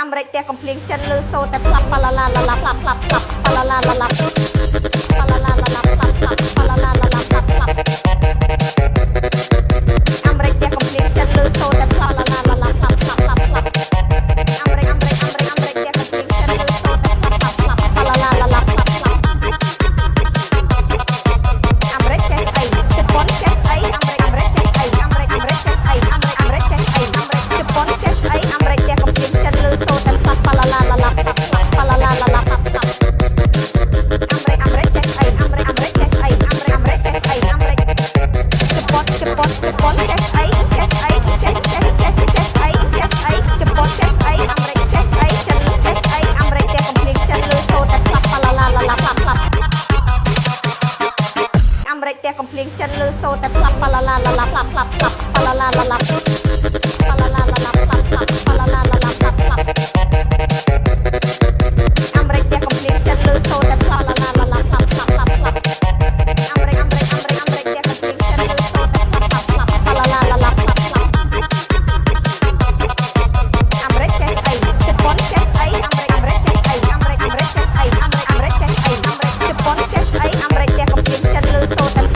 អាមេរិកតែកំភ្លៀងចិនលើសូតែផ្លាប់ប៉ាឡាឡាឡាឡាផ្លាប់ផ្លាប់ផ្លាប់ប៉ាឡាឡាឡាឡាប៉ាឡាឡាឡាឡាផ្លាប់ផ្លាប់ប៉ាឡាឡាឡាឡាផ្លាប់ផ្លាប់អាមេរិកតែកំភ្លៀងចិនលើសូតែផ្លាប់ឡាឡាឡាឡាផ្លាប់ផ្លាប់ផ្លាប់ផ្លាប់អាមេរិកតែកំភ្លៀងចិនលើសូតែផ្លាប់ផ្លាប់ផ្លាប់ប៉ាឡាឡាឡាឡាផ្លាប់ផ្លាប់អាមេរិកចេះអីជប៉ុនចេះអីអាមេរិកចេះអីអាមេរិកចេះអីអាមេរិកចេះអីអាមេរិកជប៉ុនចេះអីអាមេរិកតែកំភ្លៀងចិនលើសូតែផ្លាប់ប៉ាឡាឡាឡាឡាផ្លាប់ផ្លាប់ប៉ាឡាឡាឡាឡាផ្លាប់ផ្លាប់អាមេរិកចេះអីអាមេរិកចេះអីអាមេរិកចេះអីអាមេរិកជប៉ុនចេះអីចេះអីចេះអីចេះអីជប៉ុនចេះអីអាមេរិកចេះអីចិនចេះអីអាមេរិកតែកំភ្លៀងចិនលើសូតែផ្លាប់ប៉ាឡាឡាឡាឡាផ្លាប់ផ្លាប់អាមេរិកតែកំភ្លៀងចិនលើសូតែផ្លាប់ប៉ាឡាឡាឡាឡាផ្លាប់ផ្លាប់ផ្លាប់ប៉ាឡាឡាឡាឡាប៉ាឡាឡាឡាឡាផ្លាប់ផ្លាប់ប៉ាឡាឡាឡាឡាផ្លាប់ផ្លាប់អាមេរិកតែកំភ្លៀងចិនលើសូតែផ្លាប់ឡាឡាឡាឡាផ្លាប់ផ្លាប់ផ្លាប់ផ្លាប់អាមេរិកតែកំភ្លៀងចិនលើសូតែផ្លាប់ផ្លាប់ផ្លាប់ប៉ាឡាឡាឡាឡាផ្លាប់ផ្លាប់អាមេរិកចេះអីជប៉ុនចេះអីអាមេរិកចេះអីអាមេរិកចេះអីអាមេរិកចេះអីអាមេរិកជប៉ុនចេះអីអាមេរិកតែកំភ្លៀងចិនលើសូតែ